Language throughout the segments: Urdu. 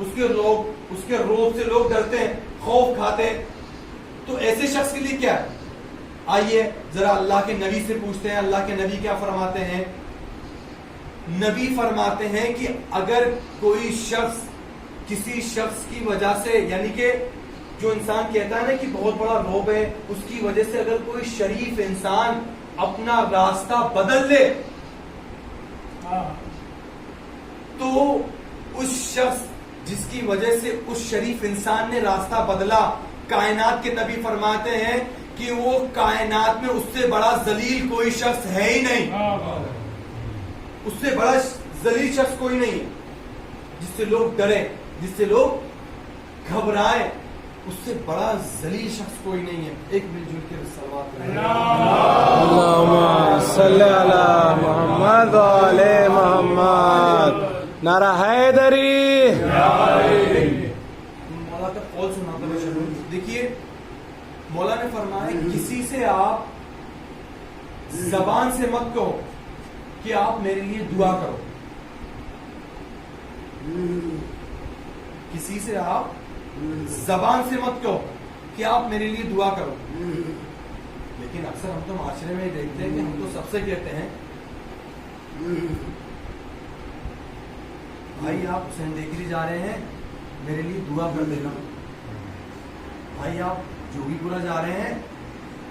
اس کے روب سے لوگ ڈرتے ہیں، خوف کھاتے ہیں. تو ایسے شخص کے لیے کیا ہے؟ آئیے ذرا اللہ کے نبی سے پوچھتے ہیں. اللہ کے نبی کیا فرماتے ہیں؟ نبی فرماتے ہیں کہ اگر کوئی شخص کسی شخص کی وجہ سے، یعنی کہ جو انسان کہتا ہے نا کہ بہت بڑا روب ہے، اس کی وجہ سے اگر کوئی شریف انسان اپنا راستہ بدل لے تو اس شخص جس کی وجہ سے اس شریف انسان نے راستہ بدلا، کائنات کے نبی فرماتے ہیں کہ وہ کائنات میں اس سے بڑا ذلیل کوئی شخص ہے ہی نہیں. اس سے بڑا ذلیل شخص کوئی نہیں ہے. جس سے لوگ ڈریں، جس سے لوگ گھبرائیں، اس سے بڑا ذلیل شخص کوئی نہیں ہے. ایک مل جل کے صلوات کریں. اللہم صلی علی محمد و علی محمد. نعرہ حیدری. مولا کا قول سناتا ہے. دیکھیے مولا نے فرمایا کسی سے آپ زبان سے مت کہو کہ آپ میرے لیے دعا کرو. کسی سے آپ زبان سے مت کہو کہ آپ میرے لیے دعا کرو. لیکن اکثر ہم تو معاشرے میں دیکھتے ہیں کہ ہم تو سب سے کہتے ہیں بھائی آپ حسین دیکھری جا رہے ہیں میرے لیے دعا کر دینا. بھائی آپ جوگی پورا جا رہے ہیں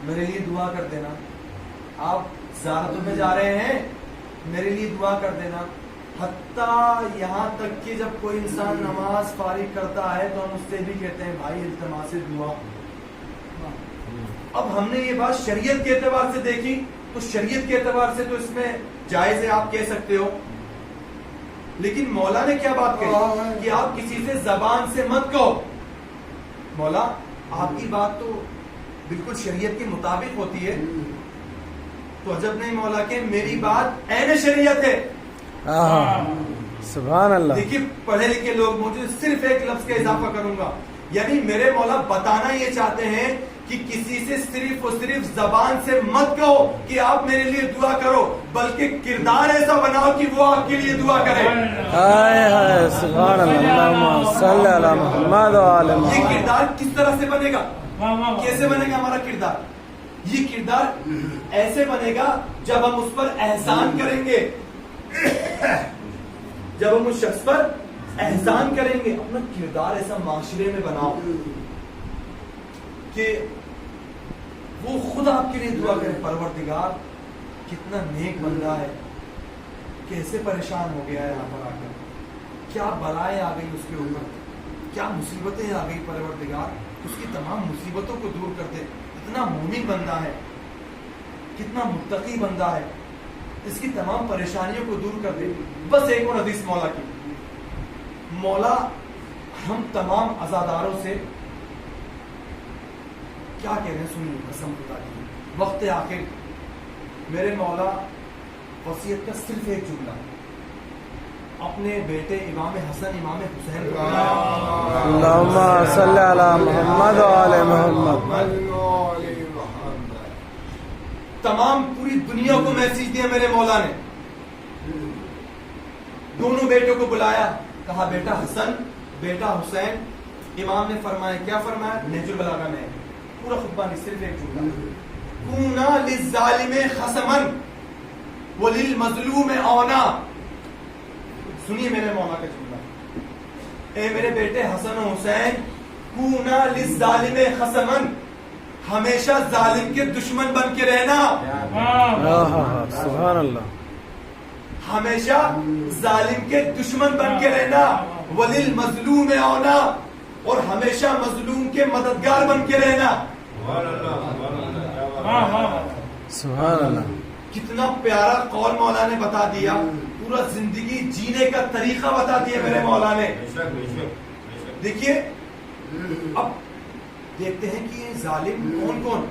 میرے لیے دعا کر دینا. آپ زیارتوں میں جا رہے ہیں میرے لیے دعا کر دینا. حتیٰ یہاں تک کہ جب کوئی انسان نماز فارغ کرتا ہے تو ہم اس سے بھی کہتے ہیں بھائی التماس دعا. اب ہم نے یہ بات شریعت کے اعتبار سے دیکھی تو شریعت کے اعتبار سے تو اس میں جائز ہے، آپ کہہ سکتے ہو. لیکن مولا نے کیا بات کہی کہ آپ کسی سے زبان سے مت کہو. مولا آپ کی بات تو بالکل شریعت کے مطابق ہوتی ہے تو عجب نہیں مولا کہ میری بات عین شریعت ہے. سبحان اللہ. دیکھیے پڑھے لکھے لوگ مجھے صرف ایک لفظ کا اضافہ کروں گا، یعنی میرے مولا بتانا یہ چاہتے ہیں کہ کسی سے صرف اور صرف زبان سے مت کہو کہ آپ میرے لیے دعا کرو، بلکہ کردار ایسا بناؤ کہ وہ آپ کے لیے دعا کرے. سبحان اللہ. اللہم صلی علی محمد و علی یہ محمد. کردار کس طرح سے بنے گا؟ کیسے بنے گا ہمارا کردار؟ یہ کردار ایسے بنے گا جب ہم اس پر احسان کریں گے. جب ہم اس شخص پر احسان کریں گے. اپنا کردار ایسا معاشرے میں بناؤ کہ وہ خود آپ کے لیے دعا کرے پروردگار کتنا نیک بندہ ہے، کیسے پریشان ہو گیا ہے یہاں پر آ کر، کیا بلائیں آ گئی اس کے اوپر، کیا مصیبتیں آ گئی. پروردگار اس کی تمام مصیبتوں کو دور کر دے. اتنا مومن بندہ ہے، کتنا متقی بندہ ہے، اس کی تمام پریشانیوں کو دور کر دے. بس ایک اور حدیث مولا کی. مولا ہم تمام عزاداروں سے کیا کہہ رہے ہیں سنیے، قسم خدا کی وقت آخر میرے مولا وصیت کا صرف ایک جملہ اپنے بیٹے امام حسن امام حسین کو اللہم صلی علی محمد و علی محمد. تمام پوری دنیا کو میسج دیا میرے مولا نے. دونوں بیٹوں کو بلایا، کہا بیٹا حسن بیٹا حسین. امام نے فرمایا، کیا فرمایا؟ نہج البلاغہ میں پورا خطبہ نہیں، صرف ایک جملہ، کونا للظالم خصما وللمظلوم اونا. سنیے میرے مولا کا جملہ، اے میرے بیٹے حسن و حسین، کونا للظالم خصما، ہمیشہ ظالم کے دشمن بن کے رہنا. سبحان اللہ. ہمیشہ ظالم کے دشمن بن کے رہنا. وللمظلوم اونا، اور ہمیشہ مظلوم کے مددگار بن کے رہنا. سبحان اللہ. کتنا پیارا قول مولا نے بتا دیا، پورا زندگی جینے کا طریقہ بتا دیا میرے مولا نے. دیکھیے اب دیکھتے ہیں کہ یہ ظالم کون کون.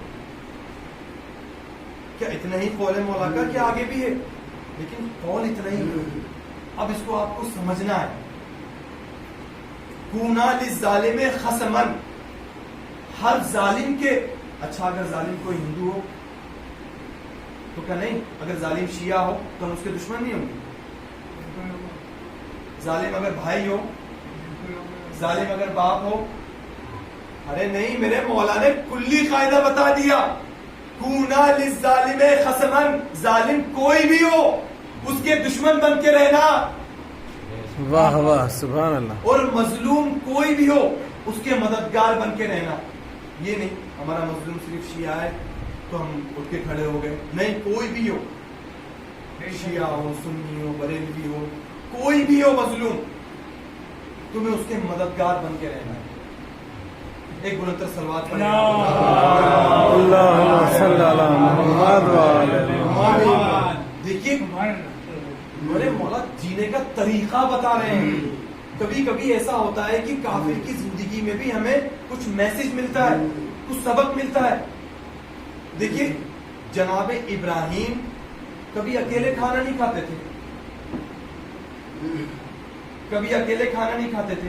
کیا اتنا ہی قول ہے مولا کا کہ آگے بھی ہے؟ لیکن قول اتنا ہی ہے. اب اس کو آپ کو سمجھنا ہے. کونا للظالم خصما، ہر ظالم کے. اچھا اگر ظالم کوئی ہندو ہو تو کیا نہیں؟ اگر ظالم شیعہ ہو تو ہم اس کے دشمن نہیں ہوں گے. ظالم اگر بھائی ہو ظالم اگر باپ ہو؟ ارے نہیں، میرے مولا نے کلی قاعدہ بتا دیا، کونا للظالم خصمن، ظالم کوئی بھی ہو اس کے دشمن بن کے رہنا، واہ واہ سبحان اللہ. اور مظلوم کوئی بھی ہو اس کے مددگار بن کے رہنا. یہ نہیں ہمارا مظلوم صرف شیعہ ہے تو ہم اٹھ کے کھڑے ہو گئے، نہیں، کوئی بھی ہو، شیعہ ہو، سنی ہو، بریلوی ہو، کوئی بھی ہو مظلوم، تمہیں اس کے مددگار بن کے رہنا ہے. ایک بلندر صلوات پڑھیں. اللہم صلی علی محمد وعلی آمین. دیکھیے میرے مولا جینے کا طریقہ بتا رہے ہیں. کبھی کبھی ایسا ہوتا ہے کہ کافر کی زندگی میں بھی ہمیں کچھ میسج ملتا ہے، کچھ سبق ملتا ہے. دیکھیے جناب ابراہیم کبھی اکیلے کھانا نہیں کھاتے تھے، کبھی اکیلے کھانا نہیں کھاتے تھے،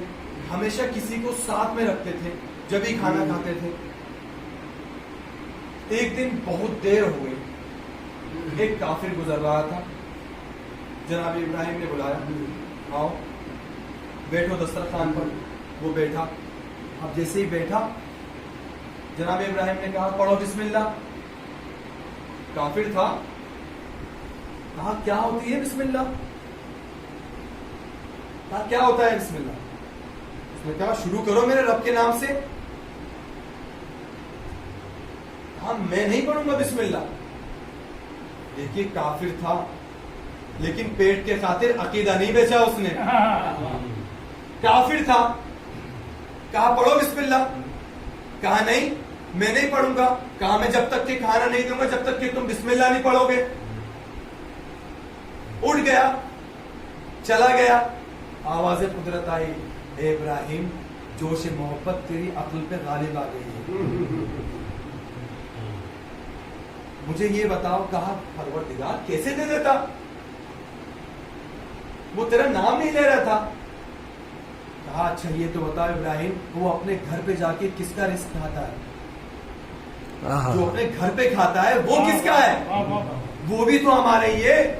ہمیشہ کسی کو ساتھ میں رکھتے تھے جب ہی کھانا کھاتے تھے. ایک دن بہت دیر ہو گئی، ایک کافر گزر رہا تھا، جناب ابراہیم نے بلایا، آؤ بیٹھو دسترخوان پر. وہ بیٹھا. اب جیسے ہی بیٹھا جناب ابراہیم نے کہا پڑھو بسم اللہ. کافر تھا، کہا کیا ہوتی ہے بسم اللہ؟ کہا کیا ہوتا ہے بسم اللہ؟ اس نے کہا شروع کرو میرے رب کے نام سے. کہا میں نہیں پڑھوں گا بسم اللہ. دیکھیے کافر تھا لیکن پیٹ کے خاطر عقیدہ نہیں بیچا اس نے. کافر تھا، کہا پڑھو بسم اللہ. کہا نہیں میں نہیں پڑھوں گا. کہا میں جب تک کہ کھانا نہیں دوں گا جب تک کہ تم بسم اللہ نہیں پڑھو گے. اٹھ گیا، چلا گیا. آواز قدرت آئی، اے ابراہیم جوش محبت تیری عقل پہ غالب آ گئی ہے، مجھے یہ بتاؤ. کہا پروردگار کیسے دے دیتا؟ وہ تیرا نام نہیں لے رہا تھا. کہا اچھا یہ تو بتاؤ ابراہیم وہ اپنے گھر پہ جا کے کس کا رزق کھاتا ہے؟ جو اپنے گھر پہ کھاتا ہے وہ کس کا ہے؟ وہ بھی تو ہمارے ہی ہے.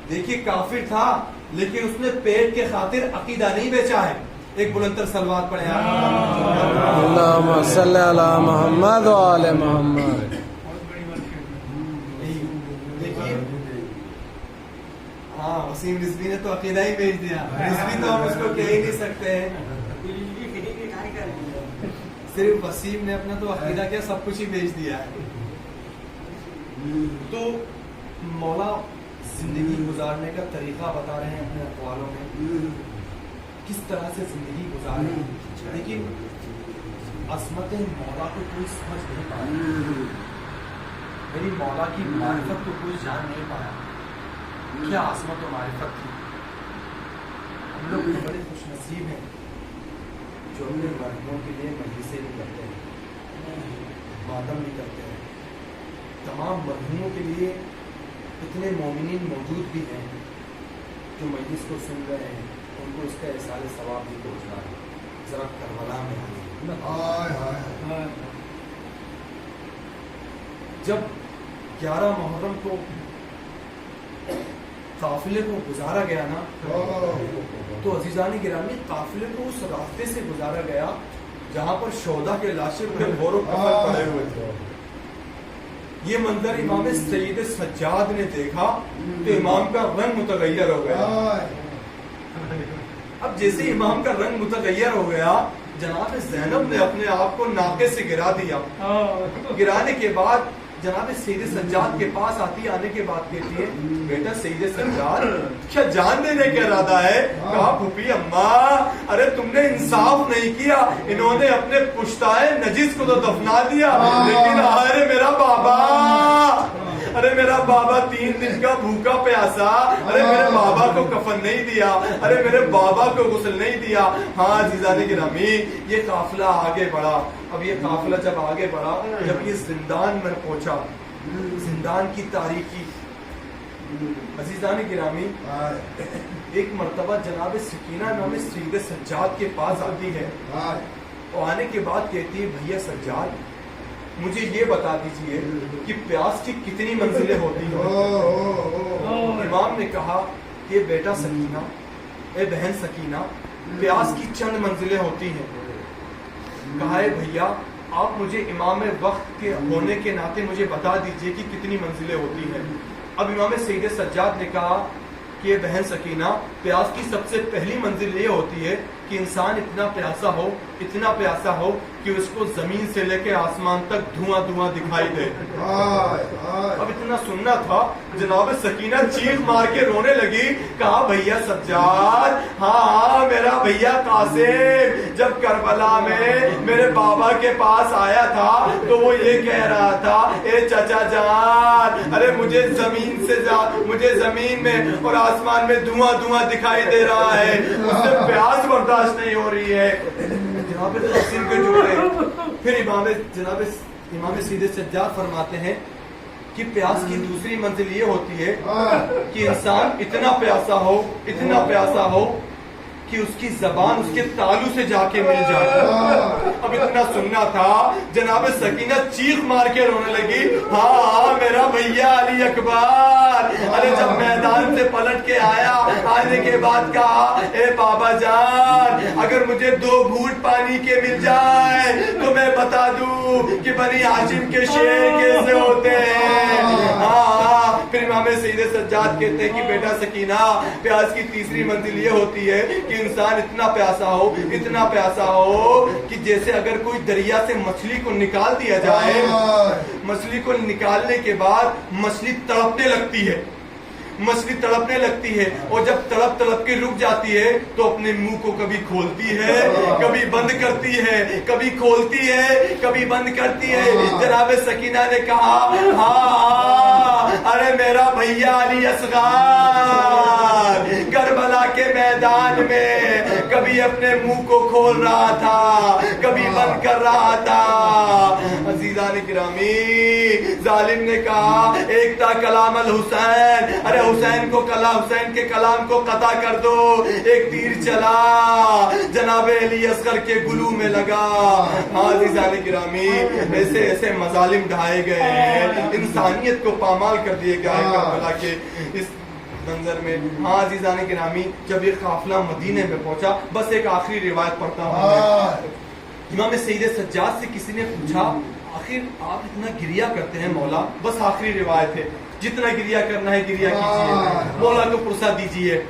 دیکھیے کافر تھا لیکن اس نے پیٹ کے خاطر عقیدہ نہیں بیچا ہے. ایک بلندر صلوات پڑھیں. اللہم صلی علی محمد وعلی محمد. دیکھیے ہاں وسیم رضوی نے تو عقیدہ ہی بیچ دیا. رضوی تو ہم اس کو کہہ ہی نہیں سکتے ہیں، صرف وسیم نے اپنا تو عقیدہ کیا سب کچھ ہی بیچ دیا ہے. تو مولا زندگی گزارنے کا طریقہ بتا رہے ہیں اپنے اقوالوں میں، کس طرح سے زندگی گزاریں. لیکن عظمت مولا کو کوئی سمجھ نہیں پایا، میری مولا کی معرفت کو کوئی جان نہیں پایا. کیا عظمت و معرفت تھی. ہم لوگ بڑے خوش نصیب ہیں جو اپنے مرحوموں کے لیے مجلسیں بھی کرتے ہیں، ماتم بھی کرتے ہیں. تمام مرحوموں کے لیے اتنے مومنین موجود بھی ہیں جو مجلس کو سن رہے ہیں، ان کو اس کا احساس ثواب بھی پہنچ رہا ہے. ذرا کربلا میں جب 11 محرم کو قافلے کو گزارا گیا نا تو عزیزان گرامی قافلے کو اس راستے سے گزارا گیا جہاں پر شہدا کے لاشیں غور و کفن پڑے ہوئے تھے. یہ منظر امام سید سجاد نے دیکھا تو امام کا رنگ متغیر ہو گیا. اب جیسے امام کا رنگ متغیر ہو گیا جناب زینب نے اپنے آپ کو ناقے سے گرا دیا. گرانے کے بعد جناب سید سجاد کے پاس آتی، آنے کے بعد کہتی ہے بیٹا سید سجاد کیا جان دینے کا ارادہ ہے؟ کہا پھوپھی اماں ارے تم نے انصاف نہیں کیا، انہوں نے اپنے پشتائے نجس کو تو دفنا دیا لیکن ارے میرا بابا، ارے میرا بابا 3 دن کا بھوکا پیاسا، ارے میرے بابا کو کفن نہیں دیا، ارے میرے بابا کو غسل نہیں دیا. ہاں عزیزان گرامی یہ قافلہ آگے بڑھا. اب یہ قافلہ جب آگے بڑھا، جب یہ زندان میں پہنچا، زندان کی تاریکی، عزیزان گرامی ایک مرتبہ جناب سکینہ نام سید سجاد کے پاس آتی ہے اور آنے کے بعد کہتی ہے بھیا سجاد مجھے یہ بتا دیجئے کہ پیاس کی کتنی منزلیں ہوتی ہیں. امام نے کہا کہ بیٹا سکینہ، اے بہن سکینہ پیاس کی چند منزلیں ہوتی ہیں. کہا ہے بھیا آپ مجھے امام وقت کے ہونے کے ناطے مجھے بتا دیجئے کہ کتنی منزلیں ہوتی ہیں. اب امام سید سجاد نے کہا کہ بہن سکینہ پیاس کی سب سے پہلی منزل یہ ہوتی ہے کہ انسان اتنا پیاسا ہو کہ اس کو زمین سے لے کے آسمان تک دھواں دھواں دکھائی دے. اب اتنا سننا تھا, جناب سکینہ چیخ مار کے رونے لگی. کہا بھیا سجاد ہاں میرا بھیا قاسم جب کربلا میں میرے بابا کے پاس آیا تھا تو وہ یہ کہہ رہا تھا اے چچا جان ارے مجھے زمین میں اور آسمان میں دھواں دھواں دکھائی دے رہا ہے, اس سے پیاس برداشت نہیں ہو رہی ہے. جناب قاسم کے جملے پھر امام سید سجاد فرماتے ہیں کہ پیاس کی دوسری منزل یہ ہوتی ہے کہ انسان اتنا پیاسا ہو کہ اس کی زبان اس کے تالو سے جا کے مل جائے. اب اتنا سننا تھا, جناب سکینہ چیخ مار کے رونے لگی. ہاں میرا بھیا علی اکبر ارے جب میدان سے پلٹ کے آنے کے بعد کہا اے بابا جان اگر مجھے 2 گھونٹ پانی کے مل جائے تو میں بتا دوں کہ بنی ہاشم کے شیر کیسے ہوتے ہیں. پھر امام سید سجاد کہتے ہیں کہ بیٹا سکینہ پیاس کی تیسری منزل یہ ہوتی ہے کہ انسان اتنا پیاسا ہو کہ جیسے اگر کوئی دریا سے مچھلی کو نکال دیا جائے, مچھلی کو نکالنے کے بعد مچھلی تڑپنے لگتی ہے اور جب تڑپ کے رک جاتی ہے تو اپنے منہ کو کبھی کھولتی ہے کبھی بند کرتی ہے, کبھی کھولتی ہے کبھی بند کرتی ہے. جناب سکینہ نے کہا ہاں ارے میرا بھیا علی اصغر کربلا کے میدان میں کبھی اپنے منہ کو کھول رہا تھا کبھی بند کر رہا تھا. عزیزان گرامی ظالم نے کہا ایک تھا کلام الحسین, ارے حسین کے کلام کو قطع کر دو. ایک تیر چلا جناب علی اصغر کے گلو میں لگا. عزیزان گرامی ایسے مظالم ڈھائے گئے ہیں, انسانیت کو پامال کر دیے گئے کربلا کے اس منظر میں. عزیزان گرامی جب یہ قافلہ مدینے میں پہنچا, بس ایک آخری روایت پڑھتا ہوں. امام سید سجاد سے کسی نے پوچھا آخر آپ اتنا گریا کرتے ہیں مولا, بس آخری روایت ہے جتنا گریا کرنا ہے گریا کیجیے, مولا کو پرسا دیجیے.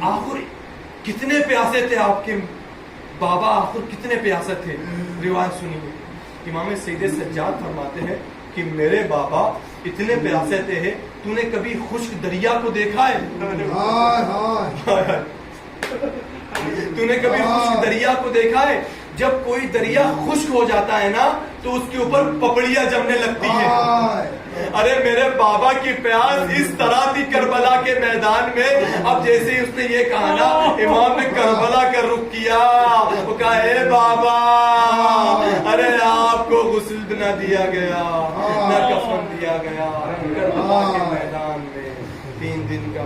آخر کتنے پیاسے تھے آپ کے بابا, آخر کتنے پیاسے تھے؟ روایت سنیے. امام سید سجاد فرماتے ہیں کہ میرے بابا اتنے پیاسے تھے, تو نے کبھی خشک دریا کو دیکھا ہے؟ تو نے کبھی خشک دریا کو دیکھا ہے؟ جب کوئی دریا خشک ہو جاتا ہے نا تو اس کے اوپر پپڑیاں جمنے لگتی ہیں. ارے میرے بابا کی پیاس اس طرح تھی کربلا کے میدان میں. اب جیسے ہی اس نے یہ کہا نا, امام نے کربلا کا رخ کیا, وہ کہا اے بابا ارے آپ کو غسل نہ دیا گیا نہ کفن دیا گیا, کربلا کے میدان میں 3 دن کا